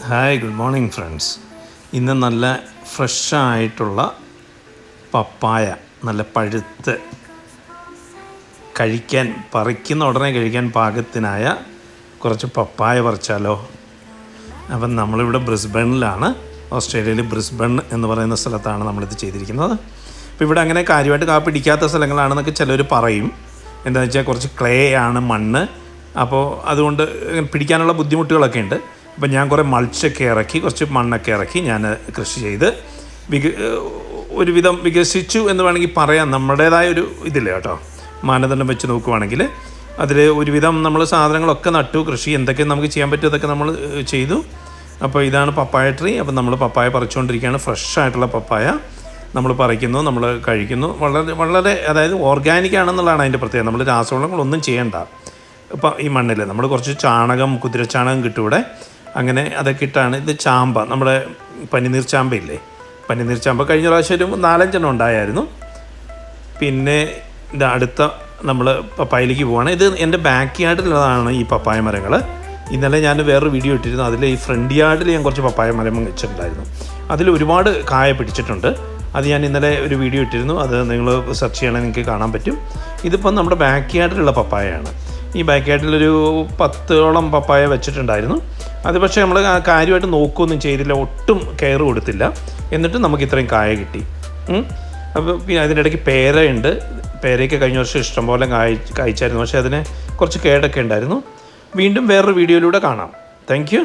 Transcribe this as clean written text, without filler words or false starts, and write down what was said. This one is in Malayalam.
Hi, good morning friends. ഇന്ന് നല്ല ഫ്രഷായിട്ടുള്ള പപ്പായ, നല്ല പഴുത്ത് പറിക്കുന്ന ഉടനെ കഴിക്കാൻ പാകത്തിനായ കുറച്ച് പപ്പായ പറിച്ചാലോ? അപ്പം നമ്മളിവിടെ ബ്രിസ്ബണിലാണ്, ഓസ്ട്രേലിയയിൽ ബ്രിസ്ബൺ എന്ന് പറയുന്ന സ്ഥലത്താണ് നമ്മളിത് ചെയ്തിരിക്കുന്നത്. അപ്പോൾ ഇവിടെ അങ്ങനെ കാര്യമായിട്ട് കാപ്പി പിടിക്കാത്ത സ്ഥലങ്ങളാണെന്നൊക്കെ ചിലർ പറയും. എന്താണെന്ന് വെച്ചാൽ കുറച്ച് ക്ലേ ആണ്, മണ്ണ്. അപ്പോൾ അതുകൊണ്ട് പിടിക്കാനുള്ള ബുദ്ധിമുട്ടുകളൊക്കെ ഉണ്ട്. അപ്പം ഞാൻ കുറേ മൾച്ചൊക്കെ ഇറക്കി, കുറച്ച് മണ്ണൊക്കെ ഇറക്കി ഞാൻ കൃഷി ചെയ്ത് ഒരുവിധം വികസിച്ചു എന്ന് വേണമെങ്കിൽ പറയാം. നമ്മുടേതായ ഒരു ഇതില്ല കേട്ടോ, മാനദണ്ഡം വെച്ച് നോക്കുവാണെങ്കിൽ അതിൽ ഒരുവിധം നമ്മൾ സാധനങ്ങളൊക്കെ നട്ടു. കൃഷി എന്തൊക്കെ നമുക്ക് ചെയ്യാൻ പറ്റും അതൊക്കെ നമ്മൾ ചെയ്തു. അപ്പോൾ ഇതാണ് പപ്പായ ട്രീ. അപ്പം നമ്മൾ പപ്പായ പറിച്ചുകൊണ്ടിരിക്കുകയാണ്. ഫ്രഷായിട്ടുള്ള പപ്പായ നമ്മൾ പറിക്കുന്നു, നമ്മൾ കഴിക്കുന്നു. വളരെ വളരെ അതായത് ഓർഗാനിക് ആണെന്നുള്ളതാണ് അതിൻ്റെ പ്രത്യേകത. നമ്മൾ രാസവളങ്ങളൊന്നും ചെയ്യേണ്ട. ഇപ്പം ഈ മണ്ണിൽ നമ്മൾ കുറച്ച് ചാണകം, കുതിരച്ചാണകം കിട്ടും ഇവിടെ. അങ്ങനെ അതൊക്കെ ഇട്ടാണ്. ഇത് ചാമ്പ, നമ്മുടെ പനിനീർ ചാമ്പയില്ലേ, പനിനീർ ചാമ്പ കഴിഞ്ഞ പ്രാവശ്യം ഒരു 4-5 എണ്ണം ഉണ്ടായിരുന്നു. പിന്നെ ഇത് അടുത്ത നമ്മൾ പപ്പായയിലേക്ക് പോവുകയാണ്. ഇത് എൻ്റെ ബാക്ക് യാർഡിലുള്ളതാണ് ഈ പപ്പായ മരങ്ങൾ. ഇന്നലെ ഞാൻ വേറൊരു വീഡിയോ ഇട്ടിരുന്നു. അതിൽ ഈ ഫ്രണ്ട് യാർഡിൽ ഞാൻ കുറച്ച് പപ്പായ മരം വെച്ചിട്ടുണ്ടായിരുന്നു. അതിൽ ഒരുപാട് കായ പിടിച്ചിട്ടുണ്ട്. അത് ഞാൻ ഇന്നലെ ഒരു വീഡിയോ ഇട്ടിരുന്നു. അത് നിങ്ങൾ സെർച്ച് ചെയ്യണമെങ്കിൽ നിങ്ങൾക്ക് കാണാൻ പറ്റും. ഇതിപ്പം നമ്മുടെ ബാക്ക് യാർഡിലുള്ള പപ്പായയാണ്. ഈ ബാക്ക് യാർഡിലൊരു 10ഓളം പപ്പായ വെച്ചിട്ടുണ്ടായിരുന്നു. അത് പക്ഷേ നമ്മൾ കാര്യമായിട്ട് നോക്കുകയൊന്നും ചെയ്തില്ല, ഒട്ടും കെയർ കൊടുത്തില്ല. എന്നിട്ട് നമുക്ക് ഇത്രയും കായ കിട്ടി. അപ്പോൾ പിന്നെ അതിനിടയ്ക്ക് പേരയുണ്ട്. പേരയൊക്കെ കഴിഞ്ഞ വർഷം ഇഷ്ടംപോലെ കായ്ച്ചായിരുന്നു. പക്ഷേ അതിന് കുറച്ച് കേടൊക്കെ ഉണ്ടായിരുന്നു. വീണ്ടും വേറൊരു വീഡിയോയിലൂടെ കാണാം. Thank you.